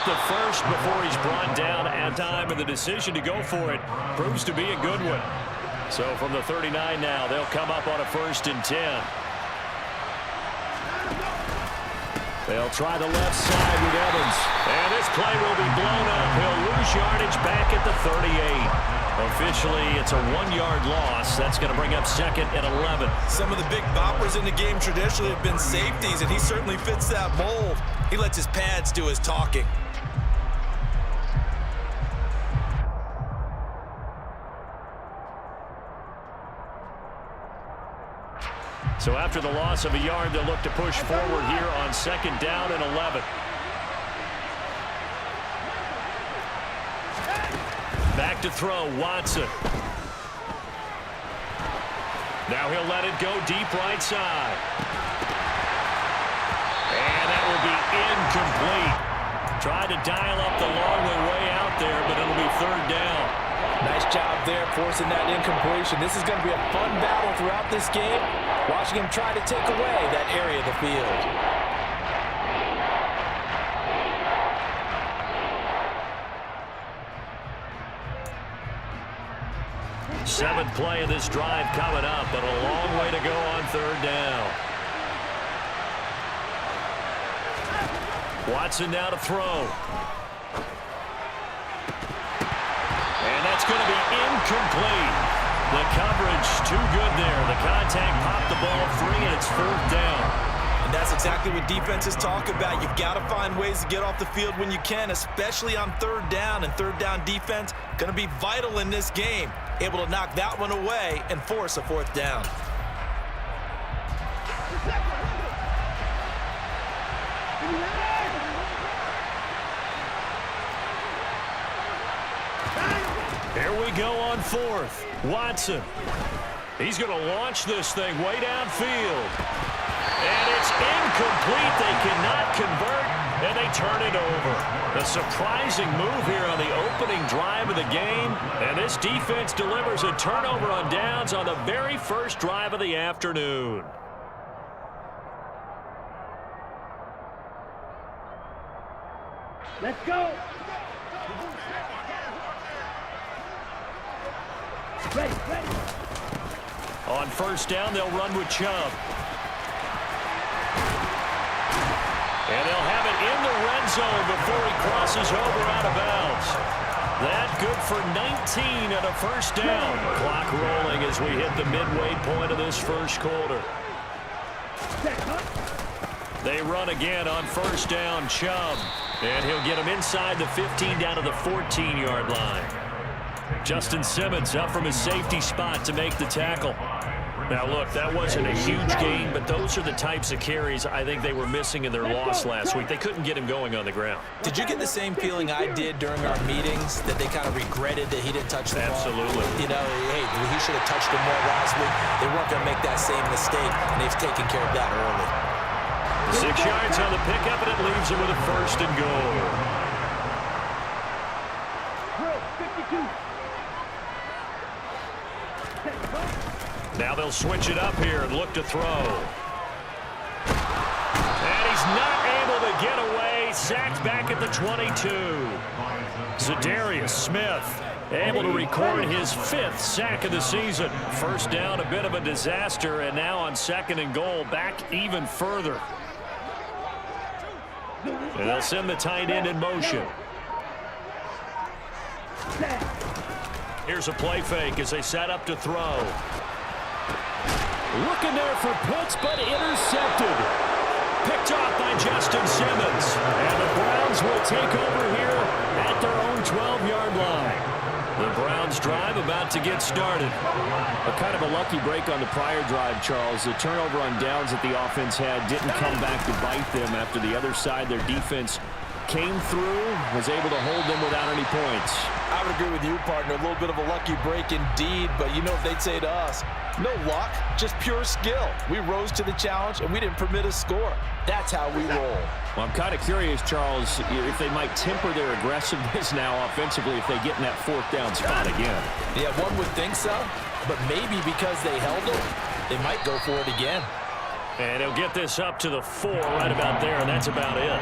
the first before he's brought down at time, and the decision to go for it proves to be a good one. So from the 39 now, they'll come up on a 1st and 10. They'll try the left side with Evans. And this play will be blown up. He'll lose yardage back at the 38. Officially, it's a 1-yard loss. That's going to bring up 2nd and 11. Some of the big boppers in the game traditionally have been safeties, and he certainly fits that mold. He lets his pads do his talking. So after the loss of a yard, they'll look to push forward here on 2nd down and 11. Back to throw, Watson. Now he'll let it go deep right side. And that will be incomplete. Tried to dial up the long way out there, but it'll be 3rd down. Nice job there forcing that incompletion. This is going to be a fun battle throughout this game. Watching him try to take away that area of the field. 7th play of this drive coming up, but a long way to go on 3rd down. Watson now to throw. And that's going to be incomplete. The coverage too good there. The contact popped the ball free, and it's 4th down. And that's exactly what defenses talk about. You've got to find ways to get off the field when you can, especially on 3rd down. And 3rd down defense going to be vital in this game. Able to knock that one away and force a 4th down. Here we go on 4th. Watson. He's going to launch this thing way downfield. And it's incomplete. They cannot convert, and they turn it over. A surprising move here on the opening drive of the game. And this defense delivers a turnover on downs on the very first drive of the afternoon. Let's go. Ready. On 1st down, they'll run with Chubb. And they'll have it in the red zone before he crosses over out of bounds. That good for 19 and a 1st down. Clock rolling as we hit the midway point of this 1st quarter. They run again on 1st down, Chubb. And he'll get him inside the 15 down to the 14-yard line. Justin Simmons up from his safety spot to make the tackle. Now, look, that wasn't a huge gain, but those are the types of carries I think they were missing in their loss last week. They couldn't get him going on the ground. Did you get the same feeling I did during our meetings, that they kind of regretted that he didn't touch the ball? Absolutely. You know, hey, he should have touched it more last week. They weren't going to make that same mistake, and they've taken care of that early. 6 yards on the pickup, and it leaves him with a 1st and goal. 52. Now they'll switch it up here and look to throw. And he's not able to get away. Sacked back at the 22. Za'Darius Smith able to record his 5th sack of the season. 1st down, a bit of a disaster, and now on 2nd and goal, back even further. And they'll send the tight end in motion. Here's a play fake as they set up to throw. Looking there for Pitts, but intercepted. Picked off by Justin Simmons. And the Browns will take over here at their own 12-yard line. The Browns drive about to get started. A kind of a lucky break on the prior drive, Charles. The turnover on downs that the offense had didn't come back to bite them after the other side. Their defense came through, was able to hold them without any points. I would agree with you, partner. A little bit of a lucky break indeed, but you know what they'd say to us? No luck, just pure skill. We rose to the challenge, and we didn't permit a score. That's how we roll. Well, I'm kind of curious, Charles, if they might temper their aggressiveness now offensively if they get in that 4th down spot again. Yeah, one would think so, but maybe because they held it, they might go for it again. And he'll get this up to the 4 right about there, and that's about it.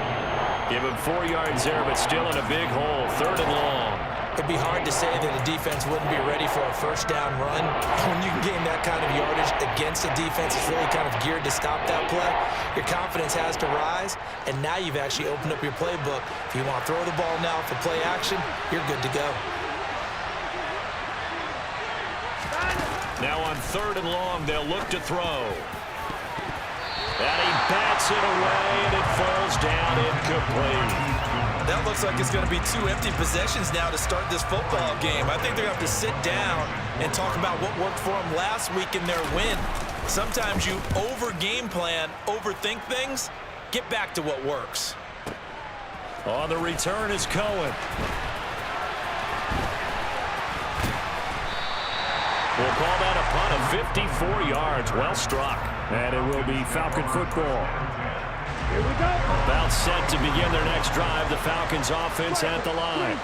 Give him 4 yards there, but still in a big hole. 3rd and long. It'd be hard to say that a defense wouldn't be ready for a first down run. When you can gain that kind of yardage against a defense that's really kind of geared to stop that play, your confidence has to rise, and now you've actually opened up your playbook. If you want to throw the ball now for play action, you're good to go. Now on 3rd and long, they'll look to throw. And he bats it away, and it falls down incomplete. That looks like it's going to be 2 empty possessions now to start this football game. I think they're going to have to sit down and talk about what worked for them last week in their win. Sometimes you over-game plan, overthink things. Get back to what works. On the return is Cohen. We'll call that a punt of 54 yards. Well struck. And it will be Falcon football. Here we go. About set to begin their next drive. The Falcons offense at the line.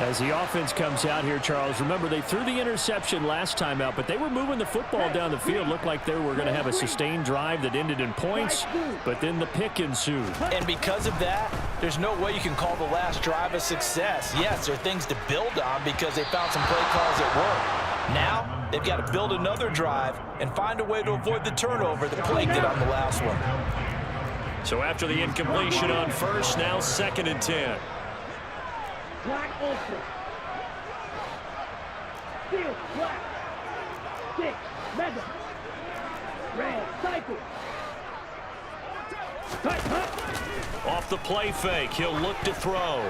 As the offense comes out here, Charles, remember they threw the interception last time out, but they were moving the football down the field. Looked like they were going to have a sustained drive that ended in points, but then the pick ensued. And because of that, there's no way you can call the last drive a success. Yes, there are things to build on because they found some play calls that work. Now, they've got to build another drive and find a way to avoid the turnover that plagued it on the last one. So after the incompletion on 1st, now 2nd and 10. Black ultra. Steel, black. 6, Madden. Red, cycle. Cut, cut. Off the play fake, he'll look to throw.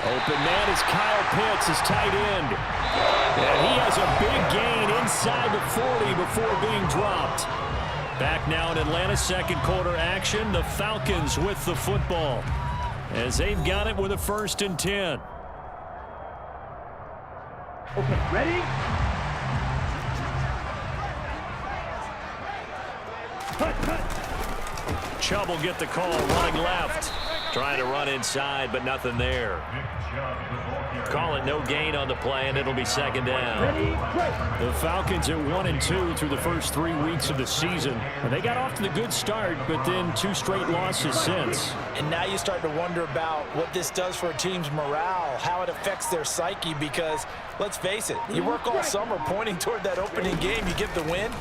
Open man is Kyle Pitts, his tight end. And he has a big gain inside the 40 before being dropped. Back now in Atlanta, 2nd quarter action. The Falcons with the football as they've got it with a 1st and 10. Okay, ready? Cut, cut. Chubb will get the call, running left. Trying to run inside, but nothing there. Call it no gain on the play, and it'll be 2nd down. Ready, break. The Falcons at 1-2 through the first 3 weeks of the season. And they got off to the good start, but then 2 straight losses since. And now you start to wonder about what this does for a team's morale, how it affects their psyche, because let's face it, you work all summer pointing toward that opening game, you get the win,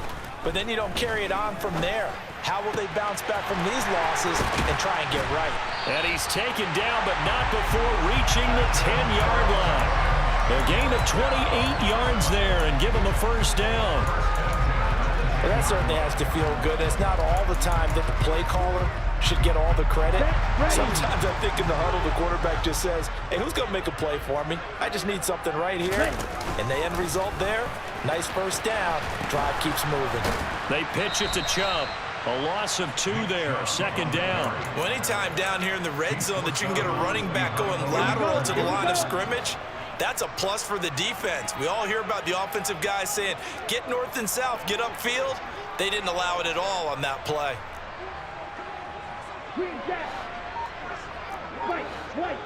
but then you don't carry it on from there. How will they bounce back from these losses and try and get right? And he's taken down, but not before reaching the 10-yard line. A gain of 28 yards there and give him a 1st down. Well, that certainly has to feel good. It's not all the time that the play caller should get all the credit. Sometimes I think in the huddle, the quarterback just says, hey, who's going to make a play for me? I just need something right here. And the end result there, nice 1st down. Drive keeps moving. They pitch it to Chubb. A loss of 2 there, 2nd down. Well, anytime down here in the red zone that you can get a running back going lateral to the line of scrimmage, that's a plus for the defense. We all hear about the offensive guys saying, get north and south, get upfield. They didn't allow it at all on that play. Green jack. White, white.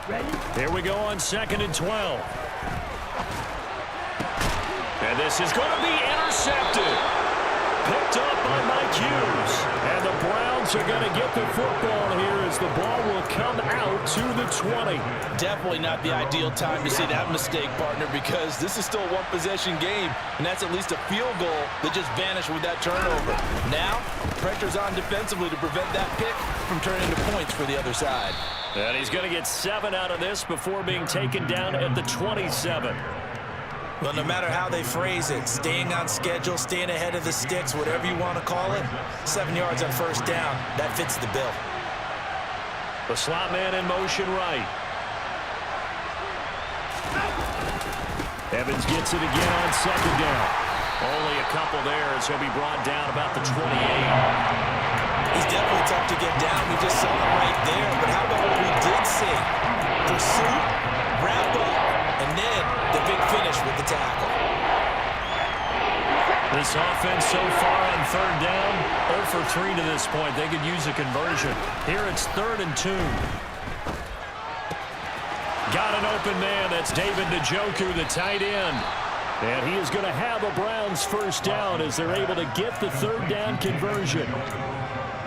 Ready? Here we go on 2nd and 12. And this is going to be intercepted. Picked up by Mike Hughes. And the Browns are going to get the football here as the ball will come out to the 20. Definitely not the ideal time to see that mistake, partner, because this is still a one-possession game, and that's at least a field goal that just vanished with that turnover. Now, pressure's on defensively to prevent that pick from turning into points for the other side. And he's going to get 7 out of this before being taken down at the 27. Well, no matter how they phrase it, staying on schedule, staying ahead of the sticks, whatever you want to call it, 7 yards on 1st down, that fits the bill. The slot man in motion right. Evans gets it again on 2nd down. Only a couple there as he'll be brought down about the 28. He's definitely tough to get down. We just saw him right there. But how about what we did see? Pursuit, wrap up, and then the big finish with the tackle. This offense so far on 3rd down, 0 for 3 to this point. They could use a conversion. Here it's 3rd and 2. Got an open man. That's David Njoku, the tight end. And he is going to have a Browns 1st down as they're able to get the 3rd down conversion.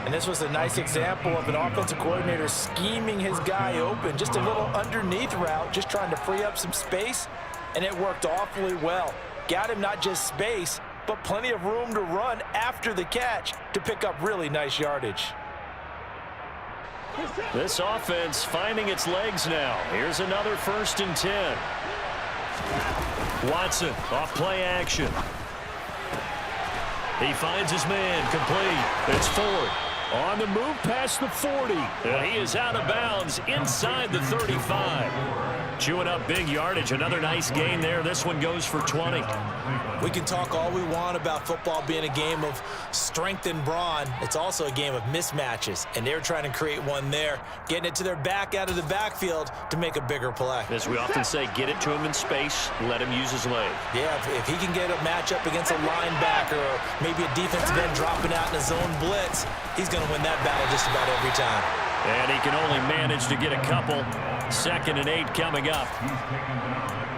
And this was a nice example of an offensive coordinator scheming his guy open. Just a little underneath route, just trying to free up some space, and it worked awfully well. Got him not just space, but plenty of room to run after the catch to pick up really nice yardage. This offense finding its legs now. Here's another 1st and 10. Watson off play action. He finds his man complete. It's Ford on the move past the 40. And he is out of bounds inside the 35. Chewing up big yardage. Another nice gain there. This one goes for 20. We can talk all we want about football being a game of strength and brawn. It's also a game of mismatches, and they're trying to create one there, getting it to their back out of the backfield to make a bigger play. As we often say, get it to him in space, let him use his leg. Yeah, if he can get a matchup against a linebacker or maybe a defensive end dropping out in a zone blitz, he's going to win that battle just about every time. And he can only manage to get a couple. 2nd and 8 coming up.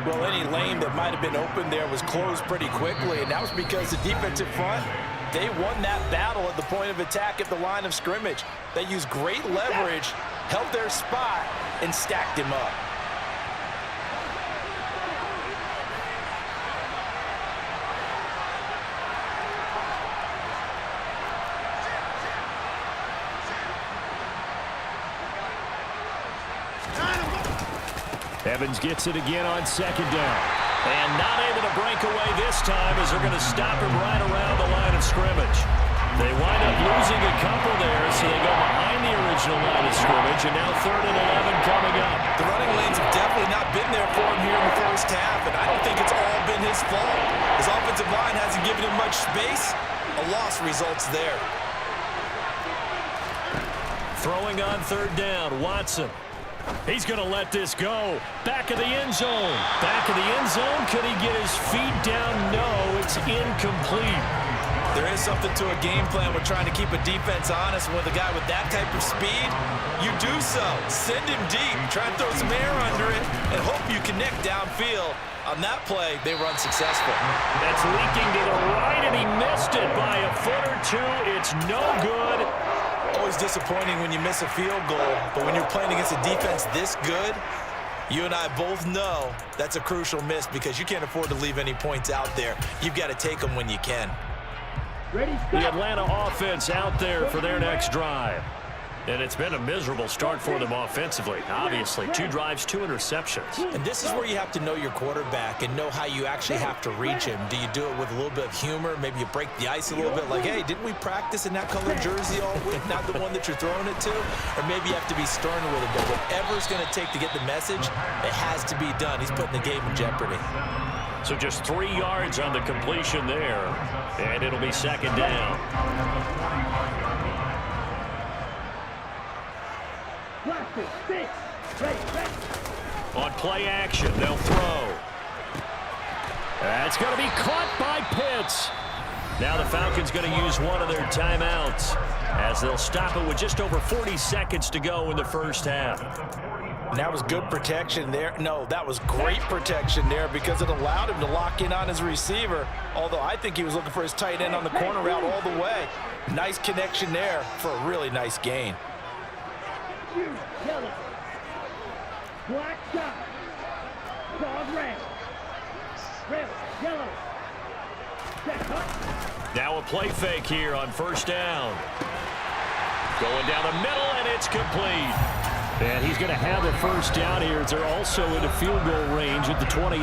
Well, any lane that might have been open there was closed pretty quickly, and that was because the defensive front, they won that battle at the point of attack at the line of scrimmage. They used great leverage, held their spot, and stacked him up. Evans gets it again on 2nd down. And not able to break away this time as they're going to stop him right around the line of scrimmage. They wind up losing a couple there, so they go behind the original line of scrimmage, and now 3rd and 11 coming up. The running lanes have definitely not been there for him here in the first half, and I don't think it's all been his fault. His offensive line hasn't given him much space. A loss results there. Throwing on 3rd down, Watson. He's going to let this go. Back of the end zone. Back of the end zone. Could he get his feet down? No, it's incomplete. There is something to a game plan with trying to keep a defense honest. With a guy with that type of speed, you do so. Send him deep. Try and throw some air under it and hope you connect downfield. On that play, they were unsuccessful. That's leaking to the right, and he missed it by a foot or two. It's no good. Always disappointing when you miss a field goal, but when you're playing against a defense this good, you and I both know that's a crucial miss because you can't afford to leave any points out there. You've got to take them when you can. The Atlanta offense out there for their next drive. And it's been a miserable start for them offensively. Obviously, 2 drives, 2 interceptions. And this is where you have to know your quarterback and know how you actually have to reach him. Do you do it with a little bit of humor? Maybe you break the ice a little bit like, hey, didn't we practice in that colored jersey all week? Not the one that you're throwing it to? Or maybe you have to be sterner with it. But whatever it's going to take to get the message, it has to be done. He's putting the game in jeopardy. So just 3 yards on the completion there. And it'll be 2nd down. On play action, they'll throw. That's going to be caught by Pitts. Now the Falcons going to use one of their timeouts as they'll stop it with just over 40 seconds to go in the first half. And that was good protection there. No, that was great protection there because it allowed him to lock in on his receiver, although I think he was looking for his tight end on the corner route all the way. Nice connection there for a really nice gain. Yellow. Black dot. Dog red. Red. Yellow. Now a play fake here on 1st down. Going down the middle, and it's complete. And he's going to have a 1st down here as they're also into field goal range at the 28.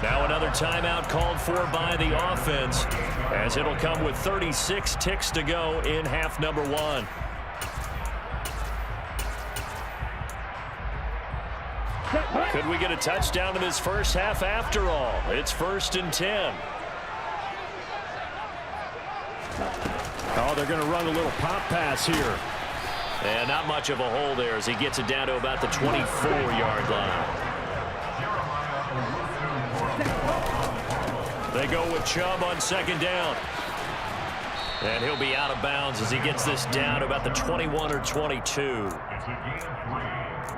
Now another timeout called for by the offense as it'll come with 36 ticks to go in half number 1. Could we get a touchdown in this first half after all? It's 1st and 10. Oh, they're going to run a little pop pass here. And not much of a hole there as he gets it down to about the 24-yard line. They go with Chubb on 2nd down. And he'll be out of bounds as he gets this down to about the 21 or 22.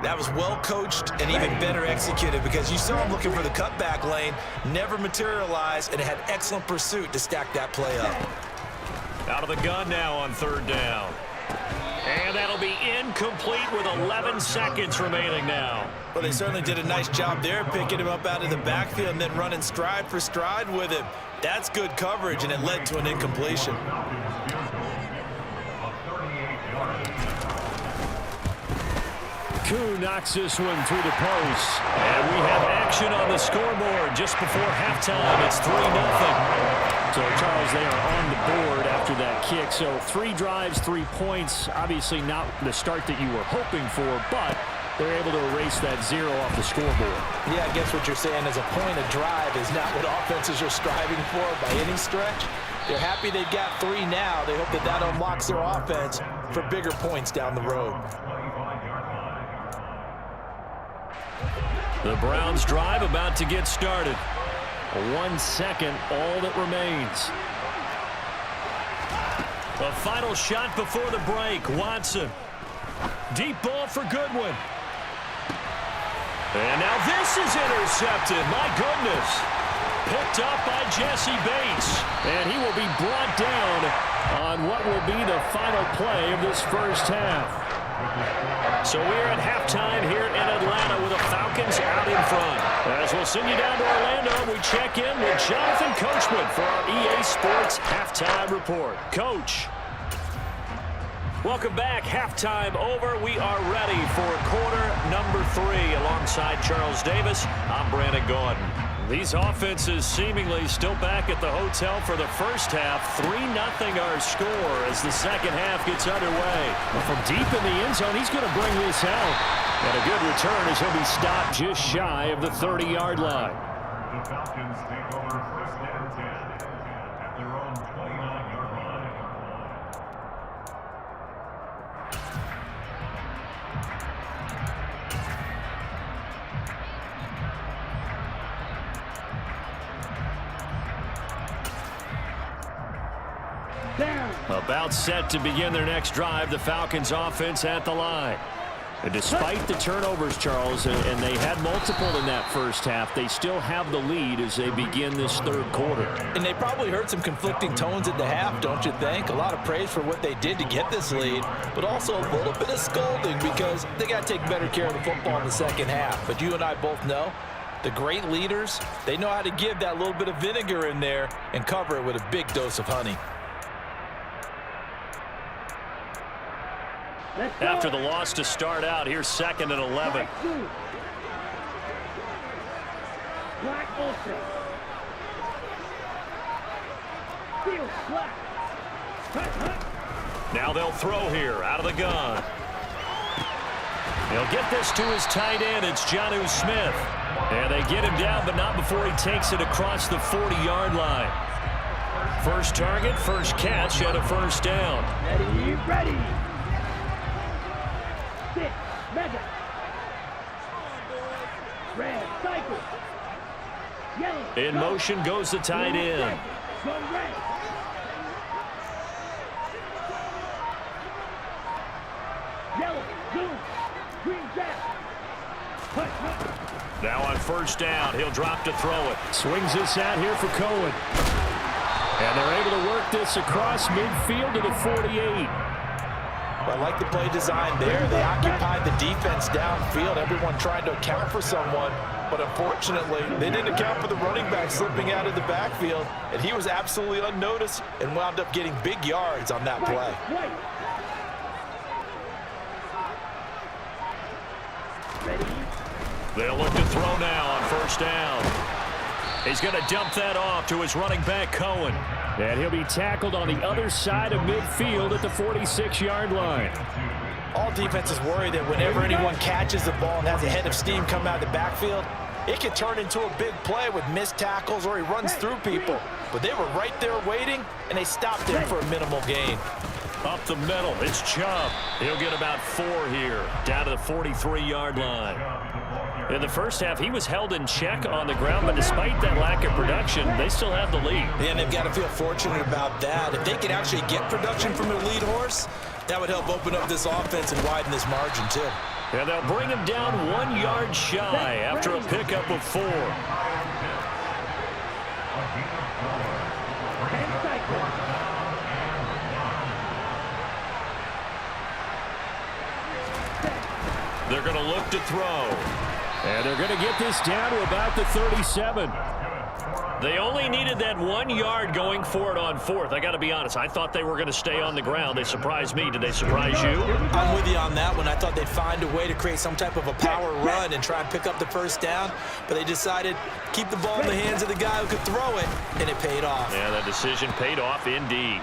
That was well coached and even better executed because you saw him looking for the cutback lane, never materialized, and had excellent pursuit to stack that play up. Out of the gun now on 3rd down. And that'll be incomplete with 11 seconds remaining now. Well, they certainly did a nice job there, picking him up out of the backfield and then running stride for stride with him. That's good coverage, and it led to an incompletion. Koo knocks this one through the post. And we have action on the scoreboard just before halftime. It's 3-0. So, Charles, they are on the board after that kick. So 3 drives, 3 points. Obviously not the start that you were hoping for, but they're able to erase that 0 off the scoreboard. Yeah, I guess what you're saying is a point of drive is not what offenses are striving for by any stretch. They're happy they've got 3 now. They hope that that unlocks their offense for bigger points down the road. The Browns drive about to get started. 1 second, all that remains. The final shot before the break. Watson. Deep ball for Goodwin. And now this is intercepted. My goodness. Picked up by Jesse Bates. And he will be brought down on what will be the final play of this first half. So we're at halftime here in Atlanta with the Falcons out in front. As we'll send you down to Orlando, we check in with Jonathan Coachman for our EA Sports Halftime Report. Coach. Welcome back. Halftime over. We are ready for quarter number 3 alongside Charles Davis. I'm Brandon Gordon. These offenses seemingly still back at the hotel for the first half. 3-0 our score as the second half gets underway. From deep in the end zone, he's going to bring this out. And a good return as he'll be stopped just shy of the 30-yard line. The Falcons take over first and 10 at their own 29-yard line. About set to begin their next drive, the Falcons offense at the line. And despite the turnovers, Charles, and they had multiple in that first half, they still have the lead as they begin this third quarter. And they probably heard some conflicting tones at the half, don't you think? A lot of praise for what they did to get this lead, but also a little bit of scolding because they got to take better care of the football in the second half. But you and I both know the great leaders, they know how to give that little bit of vinegar in there and cover it with a big dose of honey. After the loss to start out, here's 2nd and 11. Black ultra. Field black. Now they'll throw here out of the gun. He'll get this to his tight end. It's Jonnu Smith. And they get him down, but not before he takes it across the 40-yard line. First target, first catch, and a first down. Ready, ready. Sit, mega. Red, cycle. Yellow. In motion goes the tight end. Go red. Yellow, blue, green, jack. Now on first down, he'll drop to throw it. Swings this out here for Cohen. And they're able to work this across midfield to the 48. I like the play design there. They occupied the defense downfield, everyone trying to account for someone. But unfortunately, they didn't account for the running back slipping out of the backfield. And he was absolutely unnoticed and wound up getting big yards on that play. They'll look to throw now on first down. He's going to dump that off to his running back, Cohen. And he'll be tackled on the other side of midfield at the 46-yard line. All defenses worry that whenever anyone catches the ball and has a head of steam come out of the backfield, it can turn into a big play with missed tackles or he runs through people. But they were right there waiting, and they stopped him for a minimal gain. Up the middle, it's Chubb. He'll get about 4 here, down to the 43-yard line. In the first half, he was held in check on the ground, but despite that lack of production, they still have the lead. And they've got to feel fortunate about that. If they can actually get production from their lead horse, that would help open up this offense and widen this margin, too. And they'll bring him down 1 yard shy after a pickup of 4. They're going to look to throw. And they're going to get this down to about the 37. They only needed that 1 yard going for it on fourth. I got to be honest. I thought they were going to stay on the ground. They surprised me. Did they surprise you? I'm with you on that one. I thought they'd find a way to create some type of a power run and try and pick up the first down, but they decided to keep the ball in the hands of the guy who could throw it, and it paid off. Yeah, that decision paid off indeed.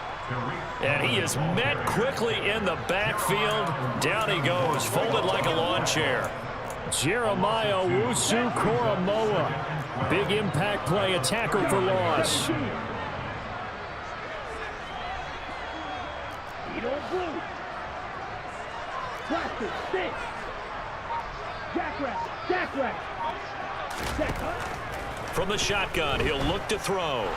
And he is met quickly in the backfield. Down he goes, folded like a lawn chair. Jeremiah Wusu-Koramoah. Big impact play, a tackle for loss. Eat on blue. Plastic, stick. Jackrabbit, jackrabbit. From the shotgun, he'll look to throw.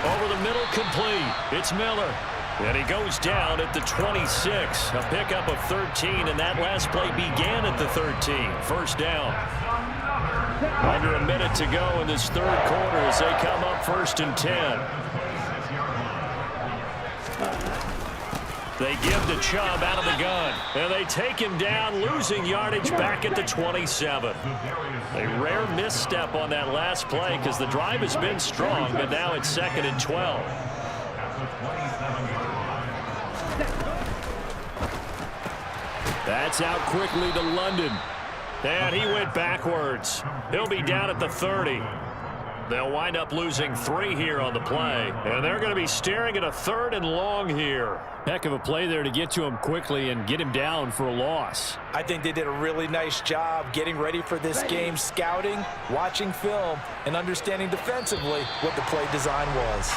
Over the middle, complete. It's Miller. And he goes down at the 26. A pickup of 13, and that last play began at the 13. First down. Under a minute to go in this third quarter as they come up 1st and 10. They give to Chubb out of the gun. And they take him down, losing yardage back at the 27. A rare misstep on that last play because the drive has been strong, but now it's 2nd and 12. That's out quickly to London. And he went backwards. He'll be down at the 30. They'll wind up losing 3 here on the play. And they're going to be staring at a 3rd and long here. Heck of a play there to get to him quickly and get him down for a loss. I think they did a really nice job getting ready for this game, scouting, watching film, and understanding defensively what the play design was.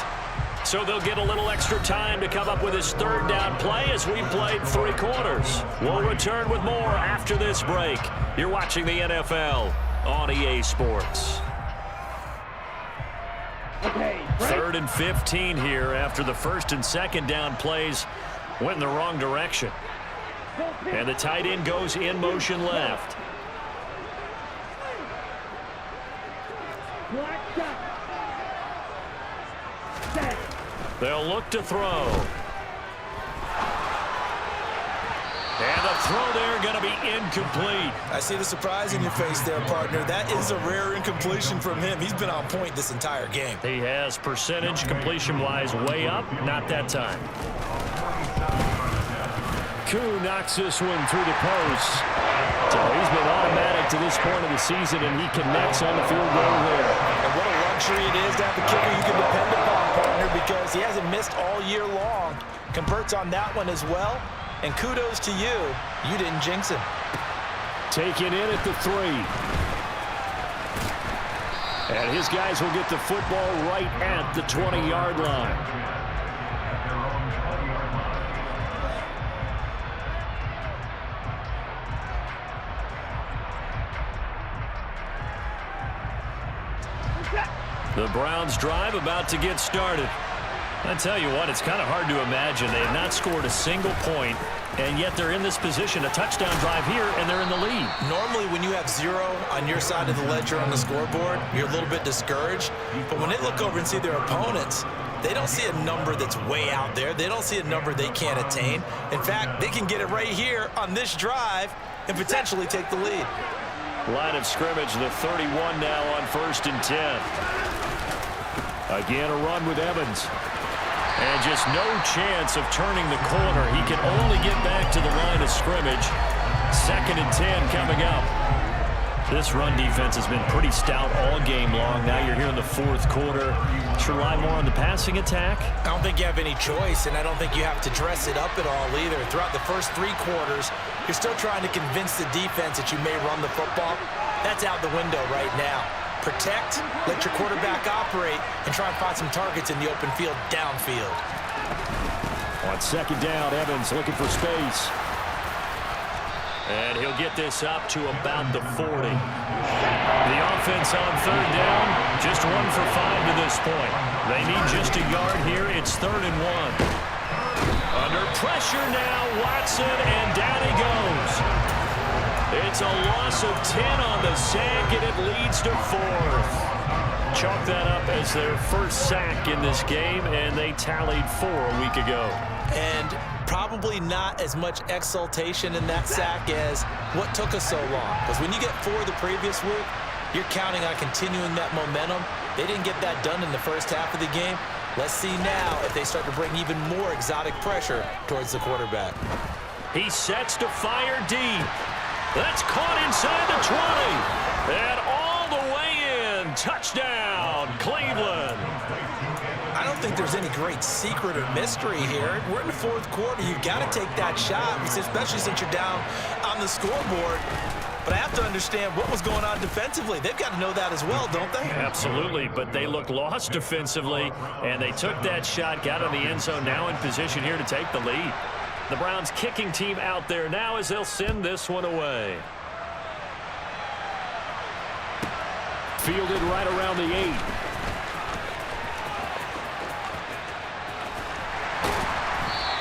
So they'll get a little extra time to come up with his 3rd down play as we played 3 quarters. We'll return with more after this break. You're watching the NFL on EA Sports. Okay, 3rd and 15 here after the 1st and 2nd down plays went in the wrong direction. And the tight end goes in motion left. black shot. Set. They'll look to throw. And the throw there going to be incomplete. I see the surprise in your face there, partner. That is a rare incompletion from him. He's been on point this entire game. He has percentage completion-wise way up. Not that time. Koo knocks this one through the post. So he's been automatic to this point of the season, and he connects on the field goal there. And what a luxury it is to have a kicker you can depend upon, partner, because he hasn't missed all year long. Converts on that one as well. And kudos to you. You didn't jinx him. Taken in at the 3. And his guys will get the football right at the 20-yard line. The Browns drive about to get started. I tell you what, it's kind of hard to imagine. They have not scored a single point, and yet they're in this position, a touchdown drive here, and they're in the lead. Normally, when you have 0 on your side of the ledger on the scoreboard, you're a little bit discouraged. But when they look over and see their opponents, they don't see a number that's way out there. They don't see a number they can't attain. In fact, they can get it right here on this drive and potentially take the lead. Line of scrimmage, the 31 now on 1st and 10. Again, a run with Evans. And just no chance of turning the corner. He can only get back to the line of scrimmage. 2nd and 10 coming up. This run defense has been pretty stout all game long. Now you're here in the 4th quarter. Should rely more on the passing attack? I don't think you have any choice, and I don't think you have to dress it up at all either. Throughout the first 3 quarters, you're still trying to convince the defense that you may run the football. That's out the window right now. Protect, let your quarterback operate, and try and find some targets in the open field downfield. On 2nd down, Evans looking for space. And he'll get this up to about the 40. The offense on 3rd down, just 1 for 5 to this point. They need just a yard here. It's 3rd and 1. Under pressure now, Watson, and down he goes. It's a loss of 10 on the sack, and it leads to 4th. Chalk that up as their first sack in this game, and they tallied 4 a week ago. And probably not as much exultation in that sack as what took us so long. Because when you get 4 the previous week, you're counting on continuing that momentum. They didn't get that done in the first half of the game. Let's see now if they start to bring even more exotic pressure towards the quarterback. He sets to fire deep. That's caught inside the 20. And all the way in. Touchdown, Cleveland. I don't think there's any great secret or mystery here. We're in the 4th quarter. You've got to take that shot, especially since you're down on the scoreboard. But I have to understand what was going on defensively. They've got to know that as well, don't they? Absolutely, but they look lost defensively, and they took that shot, got in the end zone, now in position here to take the lead. The Browns kicking team out there now as they'll send this one away. Fielded right around the 8.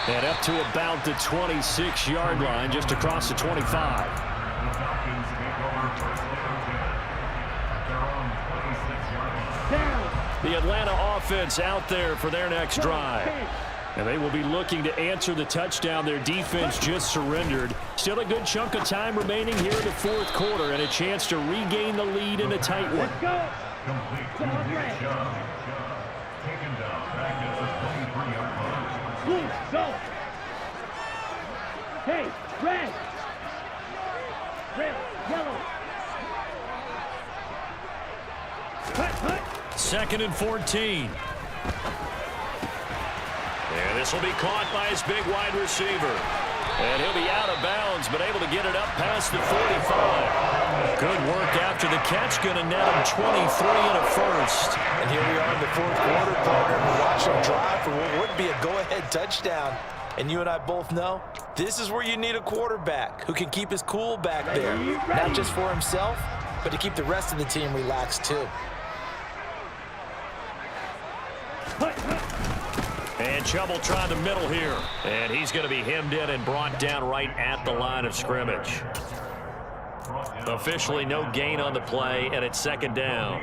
And up to about the 26-yard line, just across the 25. The Falcons take over first down 10 at their own 26-yard line. The Atlanta offense out there for their next drive. And they will be looking to answer the touchdown their defense just surrendered. Still a good chunk of time remaining here in the 4th quarter and a chance to regain the lead in a tight one. Let's go. Complete to Nick Chubb. Taken down back at the 23-yard line. Blue, go. Hey, red. Red, yellow. Cut. 2nd and 14. And this will be caught by his big wide receiver. And he'll be out of bounds, but able to get it up past the 45. Good work after the catch. Going to net him 23 and a first. And here we are in the 4th quarter, partner. We watch them drive for what would be a go-ahead touchdown. And you and I both know this is where you need a quarterback who can keep his cool back there. Not just for himself, but to keep the rest of the team relaxed too. And Chubb will try the middle here. And he's going to be hemmed in and brought down right at the line of scrimmage. Officially no gain on the play, and it's 2nd down.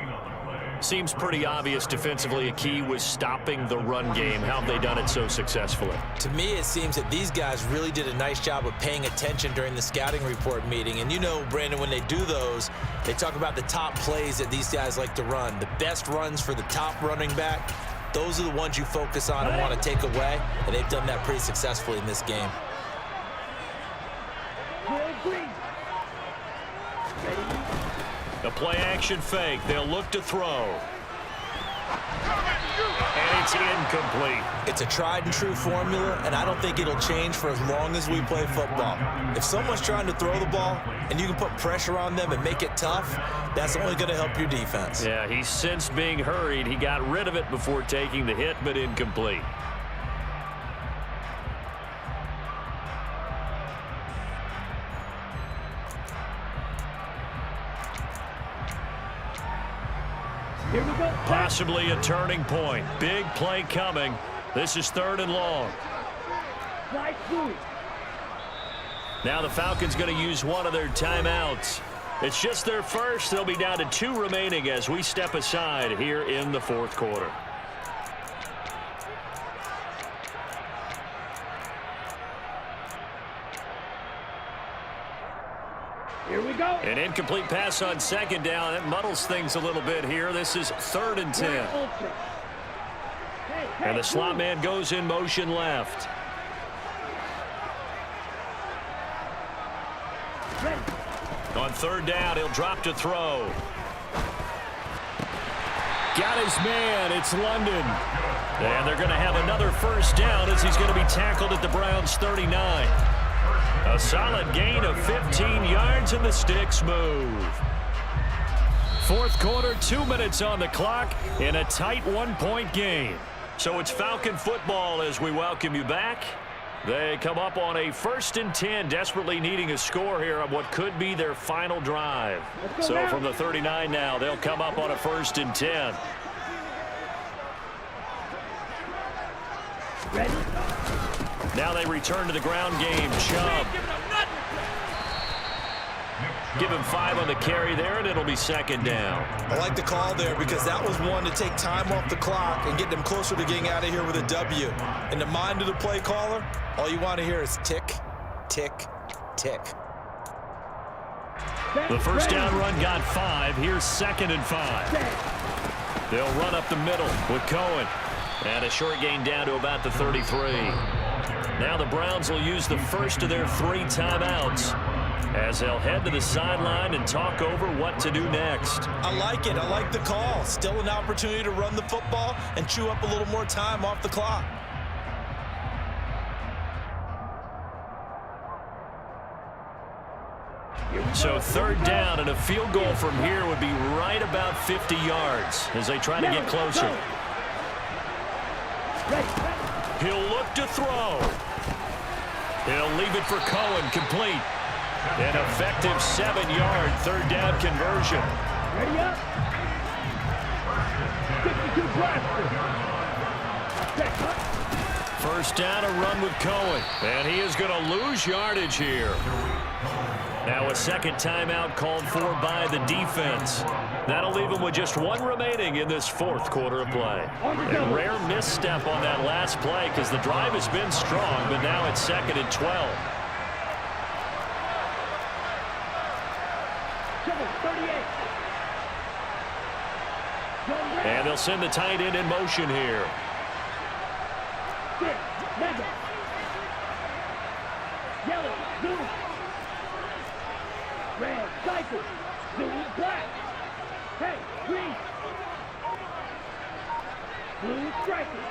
Seems pretty obvious defensively a key was stopping the run game. How have they done it so successfully? To me, it seems that these guys really did a nice job of paying attention during the scouting report meeting. And you know, Brandon, when they do those, they talk about the top plays that these guys like to run. The best runs for the top running back. Those are the ones you focus on and want to take away, and they've done that pretty successfully in this game. The play-action fake. They'll look to throw. And it's incomplete. It's a tried-and-true formula, and I don't think it'll change for as long as we play football. If someone's trying to throw the ball and you can put pressure on them and make it tough, that's only going to help your defense. Yeah, he sensed being hurried. He got rid of it before taking the hit, but incomplete. Here we go. Possibly a turning point. Big play coming. This is 3rd and long. Slide through. Now the Falcons going to use one of their timeouts. It's just their first. They'll be down to 2 remaining as we step aside here in the 4th quarter. Here we go. An incomplete pass on 2nd down. That muddles things a little bit here. This is 3rd and 10. And the slot man goes in motion left. On 3rd down, he'll drop to throw. Got his man. It's London. And they're going to have another first down as he's going to be tackled at the Browns' 39. A solid gain of 15 yards, and the sticks move. 4th quarter, 2 minutes on the clock in a tight 1-point game. So it's Falcon football as we welcome you back. They come up on a 1st and 10, desperately needing a score here on what could be their final drive. So from the 39 now, they'll come up on a 1st and 10. Ready? Now they return to the ground game. Chubb. Nick Give him 5 on the carry there, and it'll be second down. I like the call there because that was one to take time off the clock and get them closer to getting out of here with a W. In the mind of the play caller, all you want to hear is tick, tick, tick. The first down run got 5. Here's 2nd and 5. They'll run up the middle with Cohen. And a short gain down to about the 33. Now the Browns will use the first of their 3 timeouts as they'll head to the sideline and talk over what to do next. I like it. I like the call. Still an opportunity to run the football and chew up a little more time off the clock. So 3rd down, and a field goal from here would be right about 50 yards as they try to get closer. He'll look to throw. He'll leave it for Cohen, complete. An effective 7-yard 3rd down conversion. Ready up. 62 blaster. First down, a run with Cohen. And he is going to lose yardage here. Now a second timeout called for by the defense. That'll leave him with just 1 remaining in this 4th quarter of play. A rare misstep on that last play because the drive has been strong, but now it's 2nd and 12. 38. And they'll send the tight end in motion here. 6, mega. Yellow, blue. Red, cycle. Blue, black. Hey, green. Blue, striker.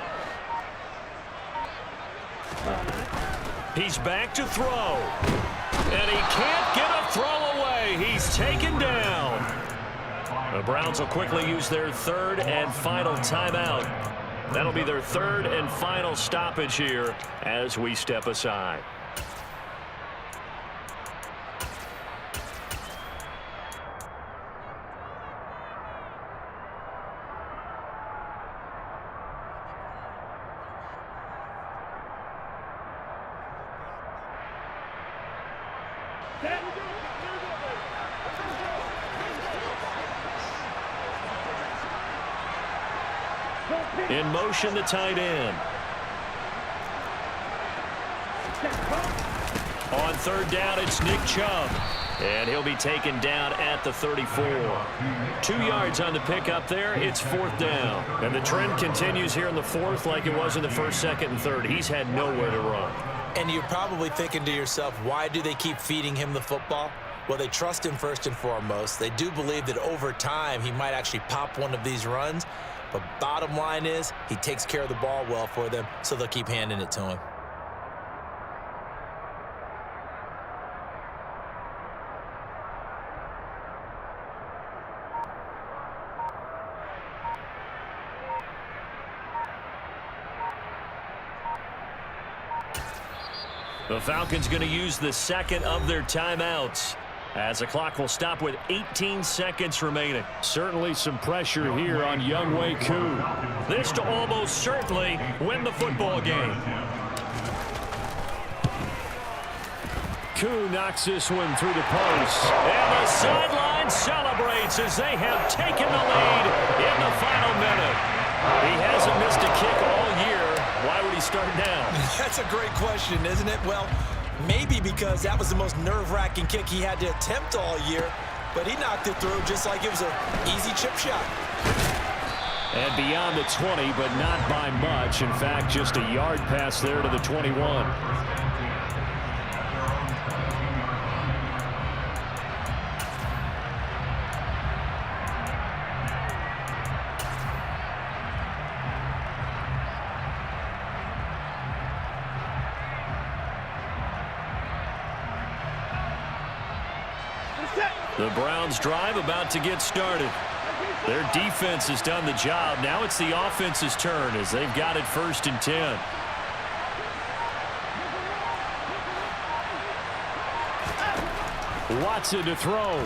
He's back to throw. And he can't get a throw away. He's taken down. The Browns will quickly use their 3rd and final timeout. That'll be their 3rd and final stoppage here as we step aside. In motion, the tight end. On 3rd down, it's Nick Chubb. And he'll be taken down at the 34. 2 yards on the pickup there. It's 4th down. And the trend continues here in the 4th like it was in the 1st, 2nd, and 3rd. He's had nowhere to run. And you're probably thinking to yourself, why do they keep feeding him the football? Well, they trust him first and foremost. They do believe that over time he might actually pop one of these runs. But bottom line is he takes care of the ball well for them, so they'll keep handing it to him. The Falcons going to use the 2nd of their timeouts as the clock will stop with 18 seconds remaining. Certainly some pressure here on Younghoe Koo. This to almost certainly win the football game. Koo knocks this one through the post. And the sideline celebrates as they have taken the lead in the final minute. He hasn't missed a kick all year. Why would he start now? That's a great question, isn't it? Well, maybe because that was the most nerve-wracking kick he had to attempt all year, but he knocked it through just like it was an easy chip shot. And beyond the 20, but not by much. In fact, just a yard pass there to the 21. The Browns drive about to get started. Their defense has done the job. Now it's the offense's turn as they've got it 1st and 10. Watson to throw.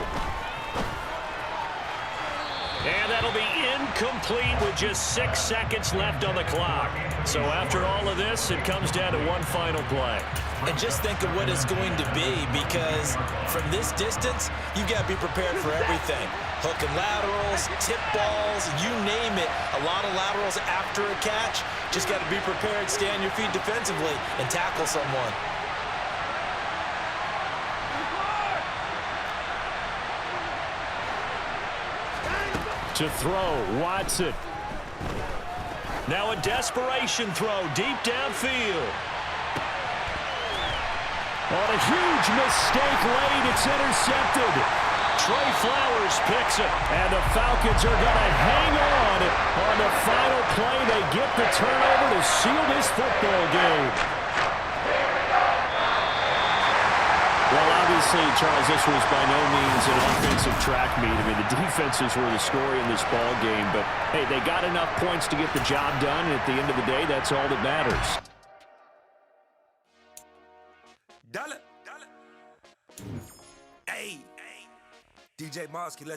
And that'll be incomplete with just 6 seconds left on the clock. So after all of this, it comes down to one final play. And just think of what it's going to be, because from this distance, you've got to be prepared for everything. Hook and laterals, tip balls, you name it. A lot of laterals after a catch. Just got to be prepared, stay on your feet defensively, and tackle someone. To throw, Watson. Now a desperation throw deep downfield. On a huge mistake late, it's intercepted. Trey Flowers picks it. And the Falcons are going to hang on the final play. They get the turnover to seal this football game. Well, obviously, Charles, this was by no means an offensive track meet. I mean, the defenses were the story in this ball game. But, hey, they got enough points to get the job done. And at the end of the day, that's all that matters. Hey, DJ Mosky, let's